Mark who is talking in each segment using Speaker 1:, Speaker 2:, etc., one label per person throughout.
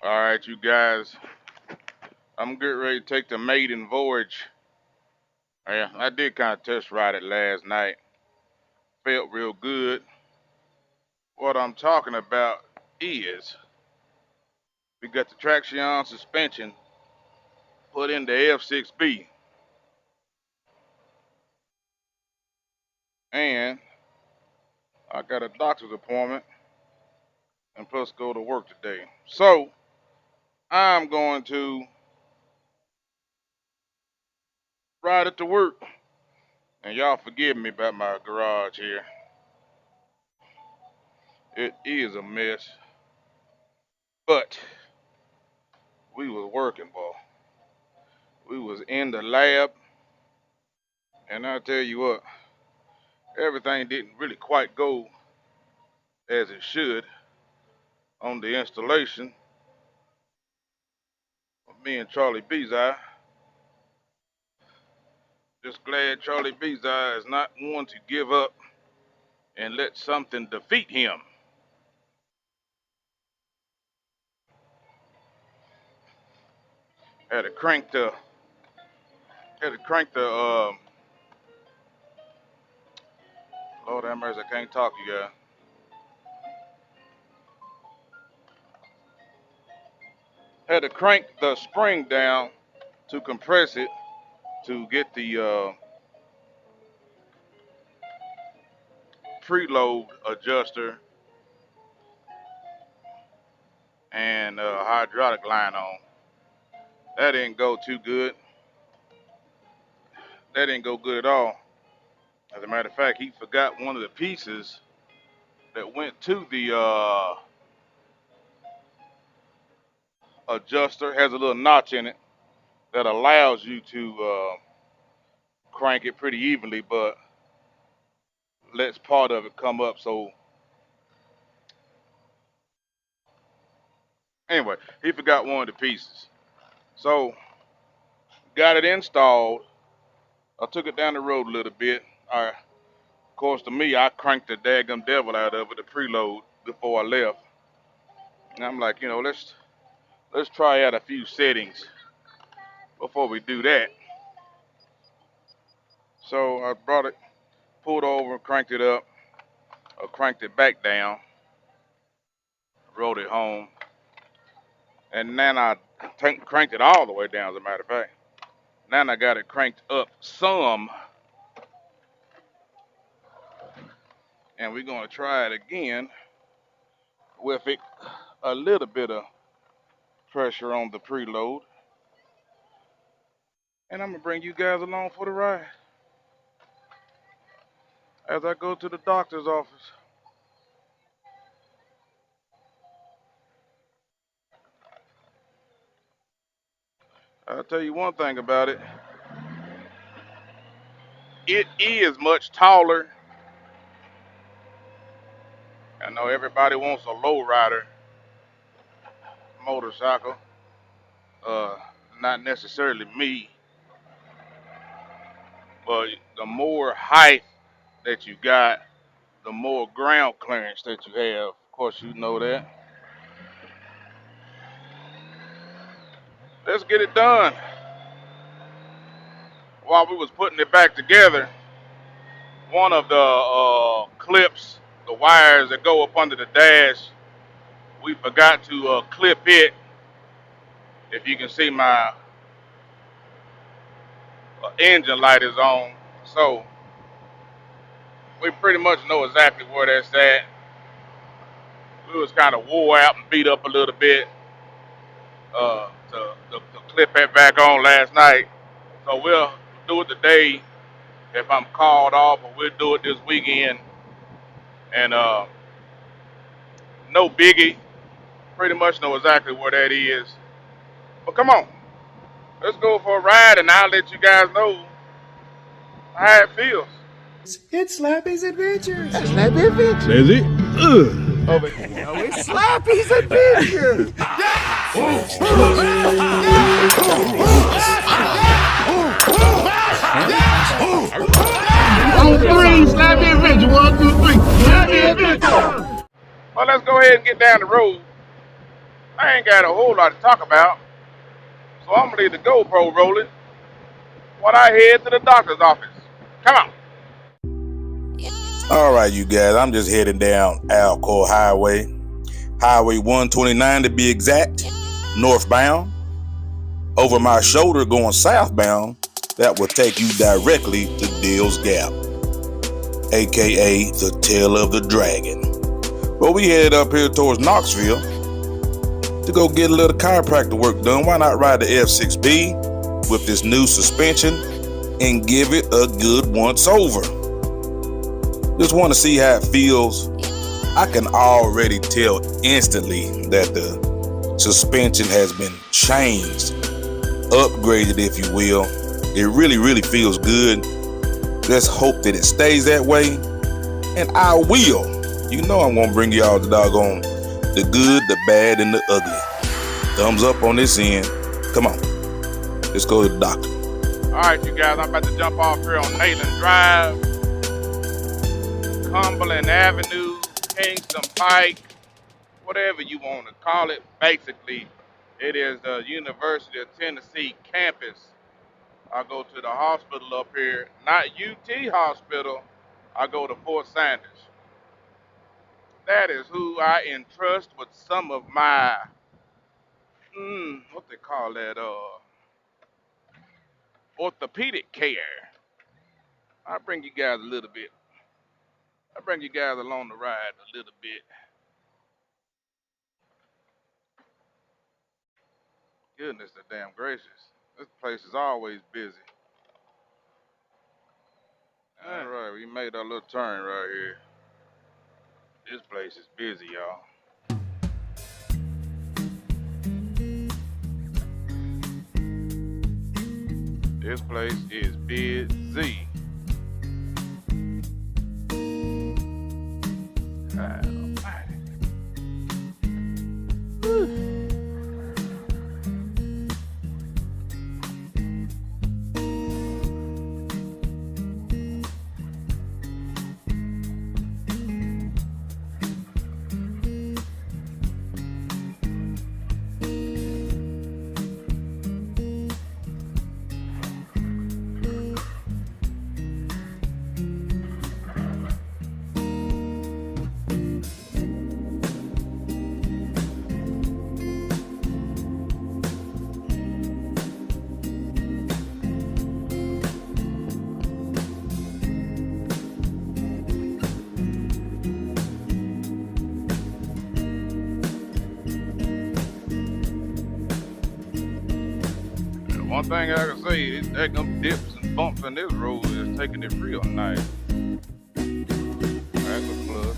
Speaker 1: Alright, you guys. I'm getting ready to take the maiden voyage. Yeah, I did kind of test ride it last night. Felt real good. What I'm talking about is we got the traction suspension put in the F6B. And I got a doctor's appointment and plus go to work today. So I'm going to ride it to work. And y'all forgive me about my garage here. It is a mess. But we was working, boy. We was in the lab, and I tell you what, everything didn't really quite go as it should on the installation of me and Charlie Bezai. Just glad Charlie Bezai is not one to give up and let something defeat him. Had to crank the, Lord have mercy, I can't talk, you guys. Had to crank the spring down to compress it to get the preload adjuster and hydraulic line on. That didn't go too good. That didn't go good at all. As a matter of fact, he forgot one of the pieces that went to the adjuster. Has a little notch in it that allows you to crank it pretty evenly, but lets part of it come up. So anyway, he forgot one of the pieces. So got it installed. I took it down the road a little bit. Of course, to me, I cranked the daggum devil out of it, the preload, before I left. And I'm like, let's try out a few settings before we do that. So I brought it, pulled over, cranked it up, or cranked it back down, rode it home, and then I cranked it all the way down, as a matter of fact. Now I got it cranked up some, and we're going to try it again with it a little bit of pressure on the preload. And I'm going to bring you guys along for the ride as I go to the doctor's office. I'll tell you one thing about it. It is much taller. I know everybody wants a lowrider motorcycle. Not necessarily me, but the more height that you got, the more ground clearance that you have. Of course, you know that. Let's get it done. While we was putting it back together, one of the clips, the wires that go up under the dash, we forgot to clip it. If you can see, my engine light is on, so we pretty much know exactly where that's at. We was kind of wore out and beat up a little bit to clip it back on last night. So we'll do it today if I'm called off, or we'll do it this weekend. And no biggie, pretty much know exactly where that is. But come on, let's go for a ride, and I'll let you guys know how it feels.
Speaker 2: It's Slappy's Adventures.
Speaker 3: That's Slappy Adventures.
Speaker 4: Is it?
Speaker 3: Over here. No, it's Slappy's Adventures.
Speaker 4: On three, Slappy Adventure. 1, 2, 3. Slappy Adventure.
Speaker 1: Well, let's go ahead and get down the road I ain't got a whole lot to talk about, so I'm gonna leave the GoPro rolling while I head to the doctor's office. Come on.
Speaker 5: All right, you guys, I'm just heading down Alcoa Highway, Highway 129 to be exact, northbound. Over my shoulder going southbound, that will take you directly to Dill's Gap, aka the tail of the dragon. But we head up here towards Knoxville to go get a little chiropractor work done. Why not ride the F6B with this new suspension and give it a good once over? Just want to see how it feels. I can already tell instantly that the suspension has been changed, upgraded if you will. It really feels good. Let's hope that it stays that way, and I will. You know I'm gonna bring y'all the doggone the good, the bad, and the ugly. Thumbs up on this end. Come on, let's go to the doctor.
Speaker 1: All right, you guys, I'm about to jump off here on Nayland Drive, Cumberland Avenue, Kingston Pike, whatever you want to call it. Basically, it is the University of Tennessee campus. I go to the hospital up here, not UT Hospital. I go to Fort Sanders. That is who I entrust with some of my, what they call that, orthopedic care. I'll bring you guys a little bit. I'll bring you guys along the ride a little bit. Goodness, the damn gracious. This place is always busy. All right, we made our little turn right here. This place is busy, y'all. This place is busy. God almighty. One thing I can say is that them dips and bumps in this road is taking it real nice. That's a plus.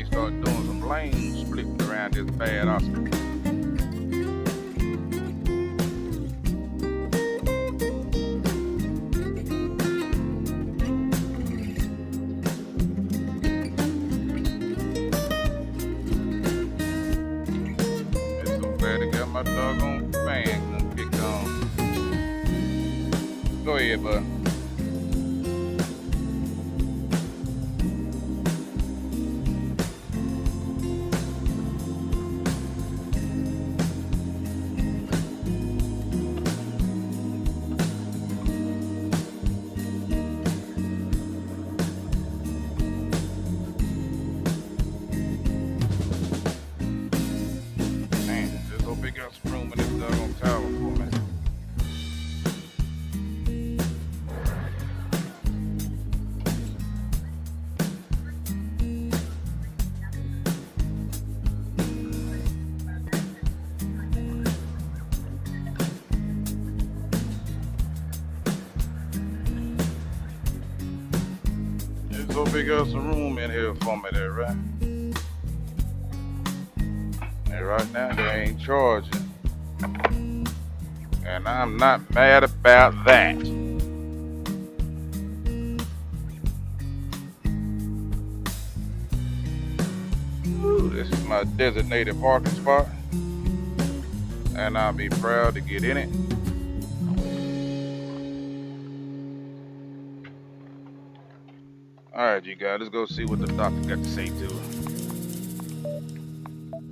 Speaker 1: Start doing some lane splitting around this bad hospital. It's so bad I got my doggone fan done kicked on. Go ahead, bud. Got some room in this doggone tower for me. hope they got some room in here for me there, right? And right now they ain't charging. And I'm not mad about that. Ooh, this is my designated parking spot. And I'll be proud to get in it. Alright, you guys, let's go see what the doctor got to say to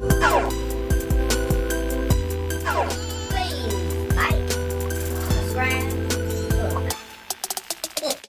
Speaker 1: her.